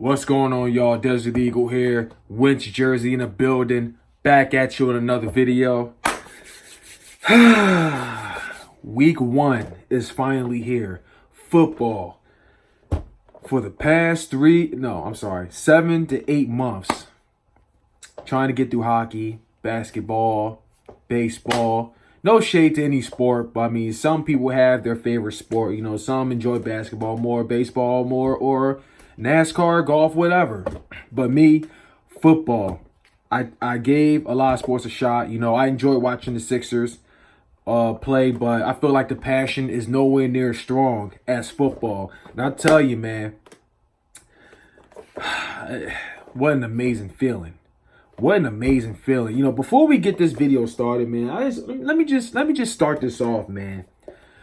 What's going on, y'all? Desert Eagle here. Winch Jersey in the building. Back at you with another video. Week 1 is finally here. Football. For the past 7 to 8 months. Trying to get through hockey, basketball, baseball. No shade to any sport, but I mean, some people have their favorite sport. You know, some enjoy basketball more, baseball more, or NASCAR, golf, whatever. But me, football. I gave a lot of sports a shot. You know, I enjoyed watching the Sixers play, but I feel like the passion is nowhere near as strong as football. And I tell you, man, what an amazing feeling. What an amazing feeling. You know, before we get this video started, man, let me just start this off, man,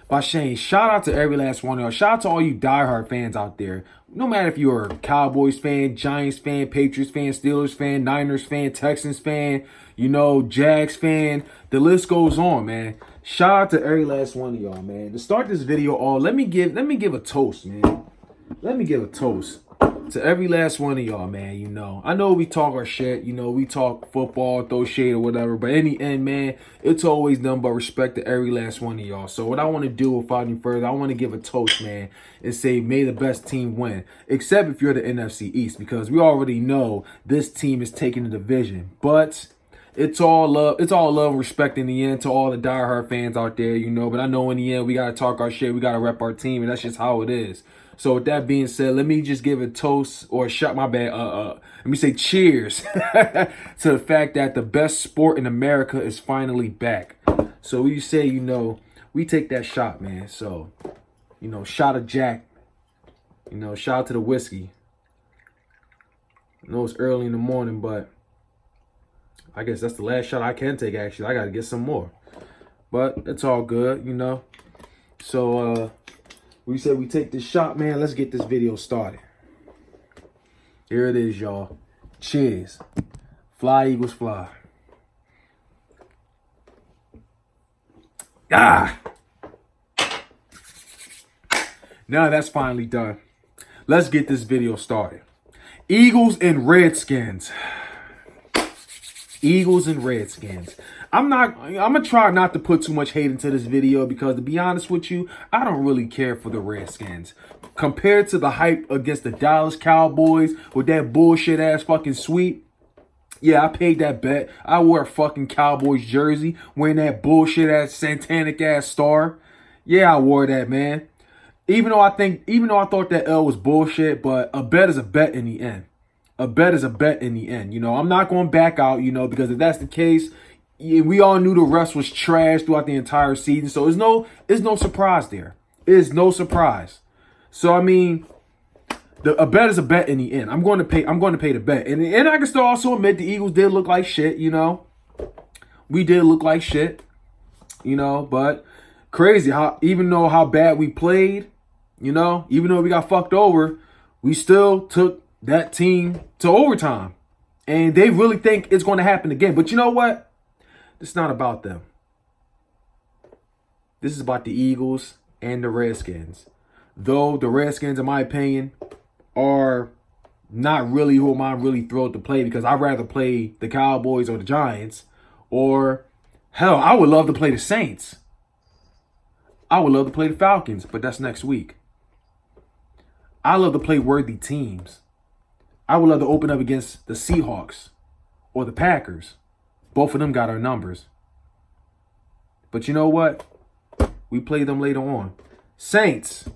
by saying shout out to every last one of y'all. Shout out to all you diehard fans out there. No matter if you're a Cowboys fan, Giants fan, Patriots fan, Steelers fan, Niners fan, Texans fan, you know, Jags fan, the list goes on, man. Shout out to every last one of y'all, man. To start this video off, let me give a toast, man. Let me give a toast to every last one of y'all, man. You know, I know we talk our shit, you know, we talk football, throw shade or whatever, but in the end, man, it's always done but respect to every last one of y'all. So what I want to do without any further, I want to give a toast, man, and say may the best team win, except if you're the NFC East, because we already know this team is taking the division. But it's all love and respect in the end to all the diehard fans out there, you know. But I know in the end we gotta talk our shit, we gotta rep our team, and that's just how it is. So with that being said, let me just give a toast or a shot, my bad. Let me say cheers to the fact that the best sport in America is finally back. So you say, you know, we take that shot, man. So, you know, shot of Jack. You know, shout out to the whiskey. I know it's early in the morning, but I guess that's the last shot I can take, actually. I got to get some more. But it's all good, you know. So, we said we take this shot, man. Let's get this video started. Here it is, y'all. Cheers. Fly, Eagles, fly. Ah! Now that's finally done. Let's get this video started. Eagles and Redskins. Eagles and Redskins. I'm gonna try not to put too much hate into this video because, to be honest with you, I don't really care for the Redskins. Compared to the hype against the Dallas Cowboys with that bullshit ass fucking sweep, yeah, I paid that bet. I wore a fucking Cowboys jersey wearing that bullshit ass satanic ass star. Yeah, I wore that, man. Even though I thought that L was bullshit, but a bet is a bet in the end. A bet is a bet in the end. You know, I'm not going to back out, you know, because if that's the case, yeah, we all knew the refs was trash throughout the entire season. So it's no surprise there. It's no surprise. So, I mean, a bet is a bet in the end. I'm going to pay the bet. And I can still also admit the Eagles did look like shit, you know. We did look like shit, you know, but crazy even though how bad we played, you know, even though we got fucked over, we still took that team to overtime. And they really think it's going to happen again. But you know what? It's not about them. This is about the Eagles and the Redskins. Though the Redskins, in my opinion, are not really who I'm really thrilled to play, because I'd rather play the Cowboys or the Giants. Or, hell, I would love to play the Saints. I would love to play the Falcons, but that's next week. I love to play worthy teams. I would love to open up against the Seahawks or the Packers. Both of them got our numbers. But you know what? We play them later on. Saints.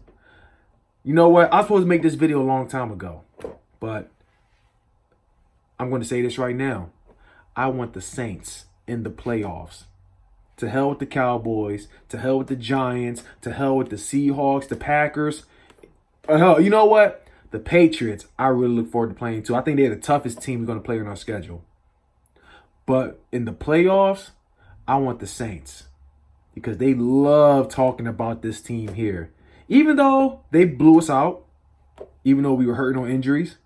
You know what? I was supposed to make this video a long time ago. But I'm going to say this right now. I want the Saints in the playoffs. To hell with the Cowboys. To hell with the Giants. To hell with the Seahawks, the Packers. Hell, you know what? The Patriots, I really look forward to playing too. I think they're the toughest team we're going to play on our schedule. But in the playoffs, I want the Saints, because they love talking about this team here. Even though they blew us out, even though we were hurting on injuries,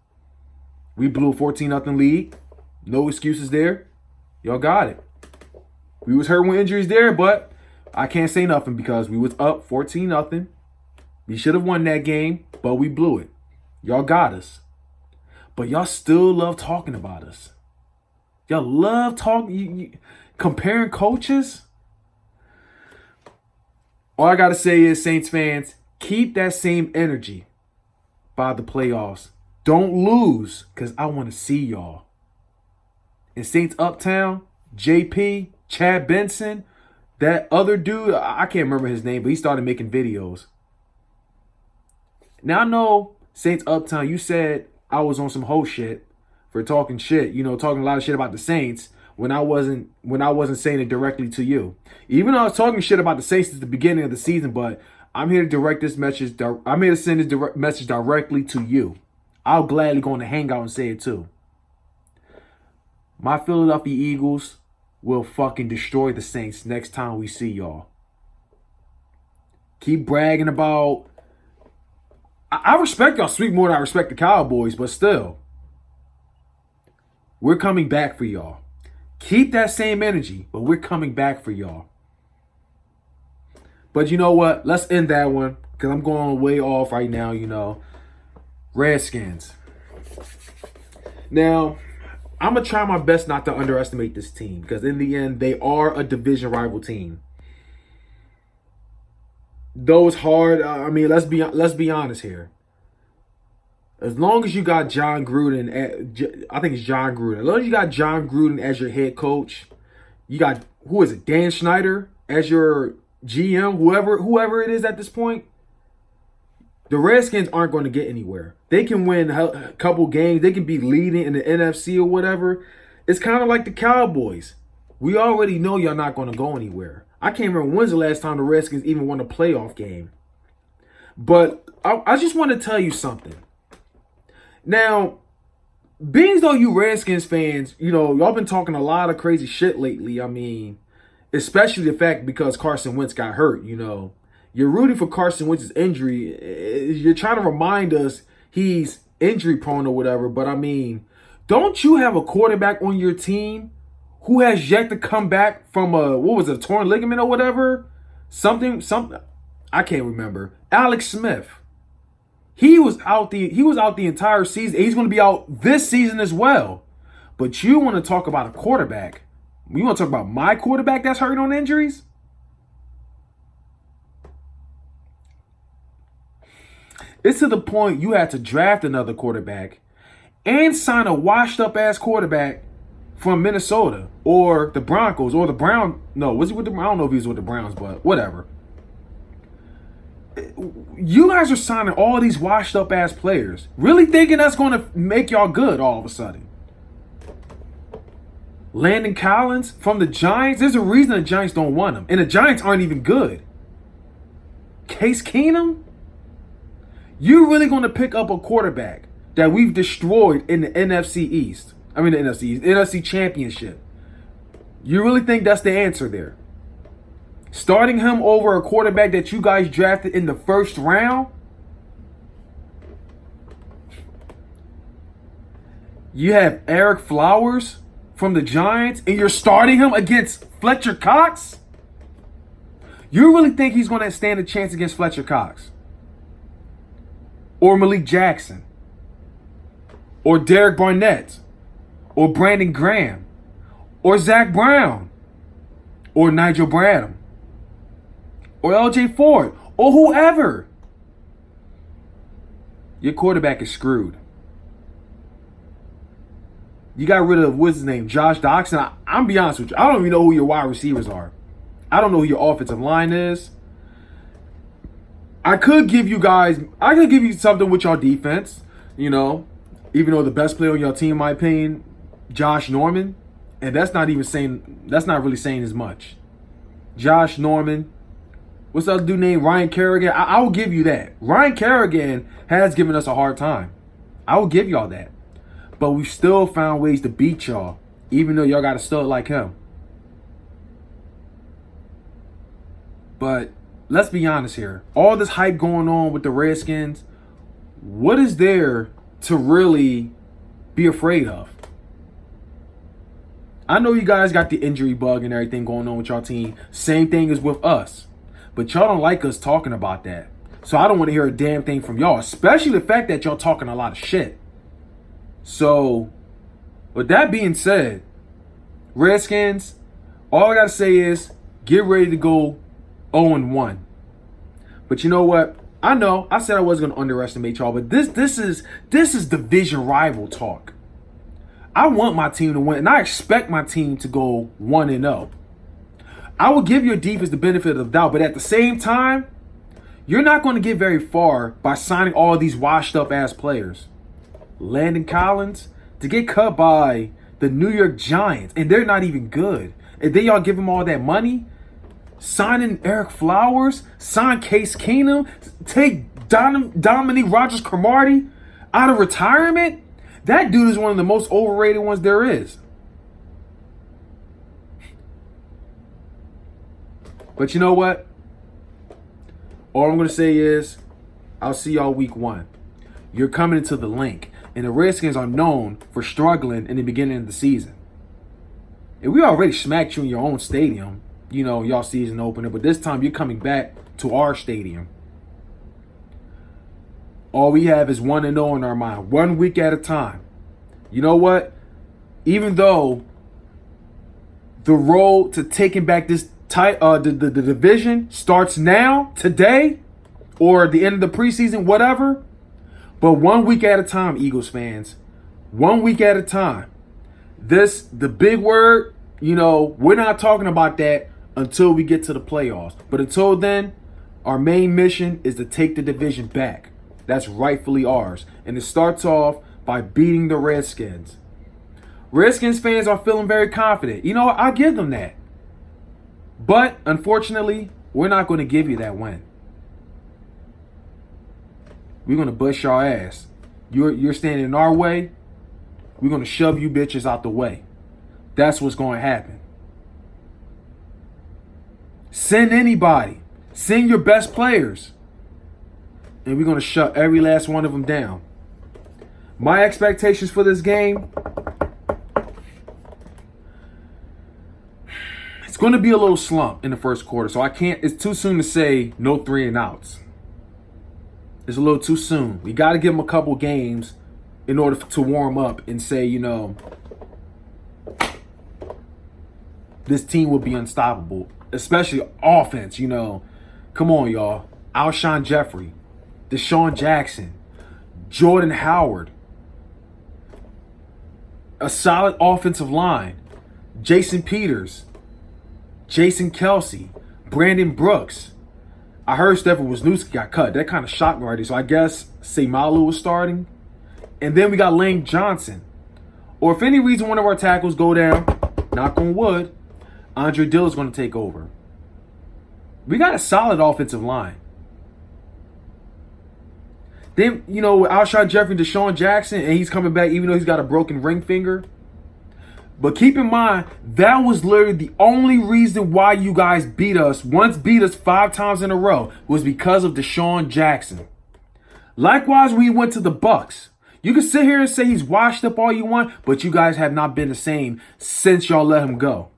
we blew a 14-0 lead. No excuses there. Y'all got it. We was hurting with injuries there, but I can't say nothing because we was up 14-0. We should have won that game, but we blew it. Y'all got us. But y'all still love talking about us. Y'all love talking, comparing coaches. All I got to say is, Saints fans, keep that same energy by the playoffs. Don't lose, because I want to see y'all. In Saints Uptown, JP, Chad Benson, that other dude, I can't remember his name, but he started making videos. Now I know, Saints Uptown, you said I was on some hoe shit for talking shit, talking a lot of shit about the Saints when I wasn't saying it directly to you. Even though I was talking shit about the Saints at the beginning of the season, but I'm here to direct this message. I'm here to send this direct message directly to you. I'll gladly go on the hangout and say it too. My Philadelphia Eagles will fucking destroy the Saints next time we see y'all. Keep bragging about... I respect y'all sweep more than I respect the Cowboys, but still. We're coming back for y'all. Keep that same energy, but we're coming back for y'all. But you know what? Let's end that one, because I'm going way off right now, Redskins. Now, I'm going to try my best not to underestimate this team, because in the end, they are a division rival team. Though it's hard, let's be honest here. As long as you got John Gruden, I think it's John Gruden. As long as you got John Gruden as your head coach, you got, who is it, Dan Snyder as your GM, whoever it is at this point, the Redskins aren't going to get anywhere. They can win a couple games. They can be leading in the NFC or whatever. It's kind of like the Cowboys. We already know y'all not going to go anywhere. I can't remember when's the last time the Redskins even won a playoff game. But I just want to tell you something. Now, being as though you Redskins fans, y'all been talking a lot of crazy shit lately. Especially the fact because Carson Wentz got hurt, You're rooting for Carson Wentz's injury. You're trying to remind us he's injury prone or whatever. But don't you have a quarterback on your team who has yet to come back from a torn ligament or whatever? Something, I can't remember. Alex Smith. He was out the entire season. He's going to be out this season as well. But you want to talk about a quarterback. You want to talk about my quarterback that's hurt on injuries? It's to the point you had to draft another quarterback and sign a washed-up-ass quarterback from Minnesota or the Broncos or the Browns. No, was he with the? I don't know if he was with the Browns, but whatever. You guys are signing all these washed-up-ass players, really thinking that's going to make y'all good all of a sudden. Landon Collins from the Giants. There's a reason the Giants don't want him, and the Giants aren't even good. Case Keenum. You're really going to pick up a quarterback that we've destroyed in the NFC East. The NFC Championship. You really think that's the answer there? Starting him over a quarterback that you guys drafted in the first round? You have Eric Flowers from the Giants, and you're starting him against Fletcher Cox? You really think he's going to stand a chance against Fletcher Cox? Or Malik Jackson? Or Derek Barnett? Or Brandon Graham? Or Zach Brown? Or Nigel Bradham? Or LJ Ford? Or whoever? Your quarterback is screwed. You got rid of, what's his name, Josh Doxson. I'm be honest with you. I don't even know who your wide receivers are. I don't know who your offensive line is. I could give you something with your defense, even though the best player on your team, in my opinion, Josh Norman, and that's not really saying as much. Josh Norman, what's the other dude named Ryan Kerrigan? I will give you that. Ryan Kerrigan has given us a hard time. I will give y'all that. But we've still found ways to beat y'all, even though y'all got a stud like him. But let's be honest here. All this hype going on with the Redskins, what is there to really be afraid of? I know you guys got the injury bug and everything going on with y'all team. Same thing as with us. But y'all don't like us talking about that. So I don't want to hear a damn thing from y'all, especially the fact that y'all talking a lot of shit. So, with that being said, Redskins, all I got to say is get ready to go 0-1. But you know what? I know I said I wasn't going to underestimate y'all, but this is division rival talk. I want my team to win, and I expect my team to go 1-0. I will give your defense the benefit of the doubt, but at the same time, you're not going to get very far by signing all these washed-up ass players. Landon Collins to get cut by the New York Giants, and they're not even good. And then y'all give him all that money, signing Eric Flowers, sign Case Keenum, take Dominique Rodgers-Cromartie out of retirement. That dude is one of the most overrated ones there is. But you know what? All I'm going to say is, I'll see y'all week 1. You're coming into the link. And the Redskins are known for struggling in the beginning of the season. And we already smacked you in your own stadium, y'all season opener. But this time you're coming back to our stadium. All we have is 1-0 in our mind. 1 week at a time. You know what? Even though the road to taking back this the division starts now, today, or the end of the preseason, whatever. But 1 week at a time, Eagles fans. 1 week at a time. The big word, we're not talking about that until we get to the playoffs. But until then, our main mission is to take the division back. That's rightfully ours. And it starts off by beating the Redskins. Redskins fans are feeling very confident. I give them that. But, unfortunately, we're not going to give you that win. We're going to bust your ass. You're standing in our way. We're going to shove you bitches out the way. That's what's going to happen. Send anybody. Send your best players. And we're going to shut every last one of them down. My expectations for this game, it's going to be a little slump in the first quarter. So it's too soon to say no 3-and-outs. It's a little too soon. We got to give them a couple games in order to warm up and say, this team will be unstoppable, especially offense. Come on, y'all. Alshon Jeffrey, Deshaun Jackson, Jordan Howard, a solid offensive line, Jason Peters, Jason Kelsey, Brandon Brooks. I heard Stefan Wisniewski got cut. That kind of shocked me already. So I guess Seimalu was starting. And then we got Lane Johnson. Or if any reason one of our tackles go down, knock on wood, Andre Dill is going to take over. We got a solid offensive line. Then, with Alshon Jeffrey, Deshaun Jackson, and he's coming back even though he's got a broken ring finger. But keep in mind, that was literally the only reason why you guys beat us 5 times in a row, was because of Deshaun Jackson. Likewise, when he went to the Bucs. You can sit here and say he's washed up all you want, but you guys have not been the same since y'all let him go.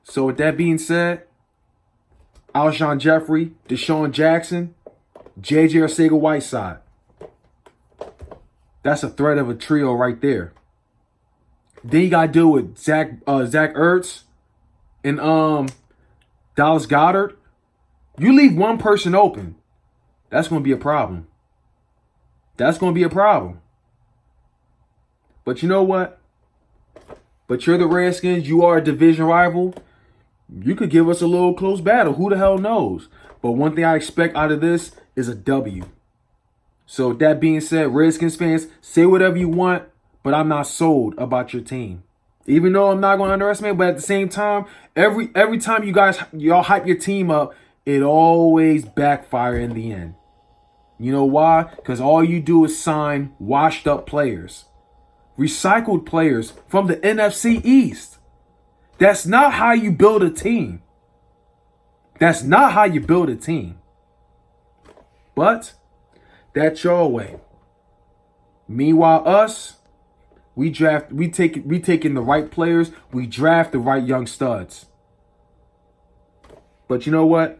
So with that being said, Alshon Jeffrey, Deshaun Jackson, J.J. Arcega-Whiteside. That's a threat of a trio right there. Then you got to deal with Zach Ertz and Dallas Goedert. You leave one person open, that's going to be a problem. That's going to be a problem. But you know what? But you're the Redskins. You are a division rival. You could give us a little close battle. Who the hell knows? But one thing I expect out of this is a W. So with that being said, Redskins fans, say whatever you want, but I'm not sold about your team. Even though I'm not going to underestimate, but at the same time, every time y'all hype your team up, it always backfire in the end. You know why? Because all you do is sign washed up players. Recycled players from the NFC East. That's not how you build a team. That's not how you build a team. But that's your way. Meanwhile, us, we taking the right players, we draft the right young studs. But you know what?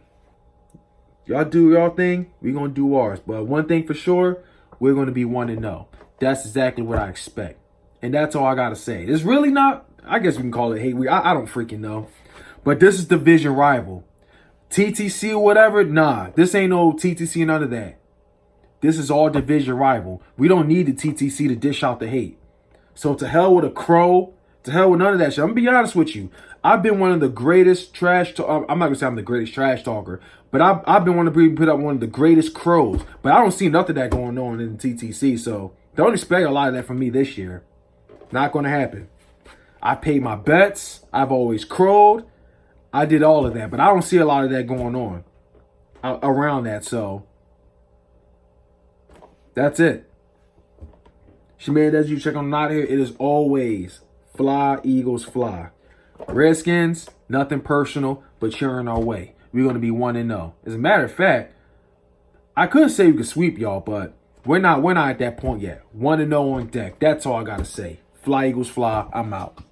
Y'all do y'all thing. We're going to do ours. But one thing for sure, we're going to be 1-0. That's exactly what I expect. And that's all I got to say. It's really not, I guess we can call it hate. I don't freaking know. But this is division rival. TTC or whatever, nah. This ain't no TTC, none of that. This is all division rival. We don't need the TTC to dish out the hate. So to hell with a crow. To hell with none of that shit. I'm going to be honest with you. I've been one of the greatest trash talk. I'm not going to say I'm the greatest trash talker. But I've been one to put up one of the greatest crows. But I don't see nothing of that going on in the TTC. So don't expect a lot of that from me this year. Not going to happen. I paid my bets. I've always crowed. I did all of that. But I don't see a lot of that going on around that. So that's it. Shaman, as you check on out here, it is always fly, Eagles, fly. Redskins, nothing personal, but cheering our way. We're going to be 1-0. As a matter of fact, I could say we could sweep y'all, but we're not at that point yet. 1-0 on deck. That's all I got to say. Fly, Eagles, fly. I'm out.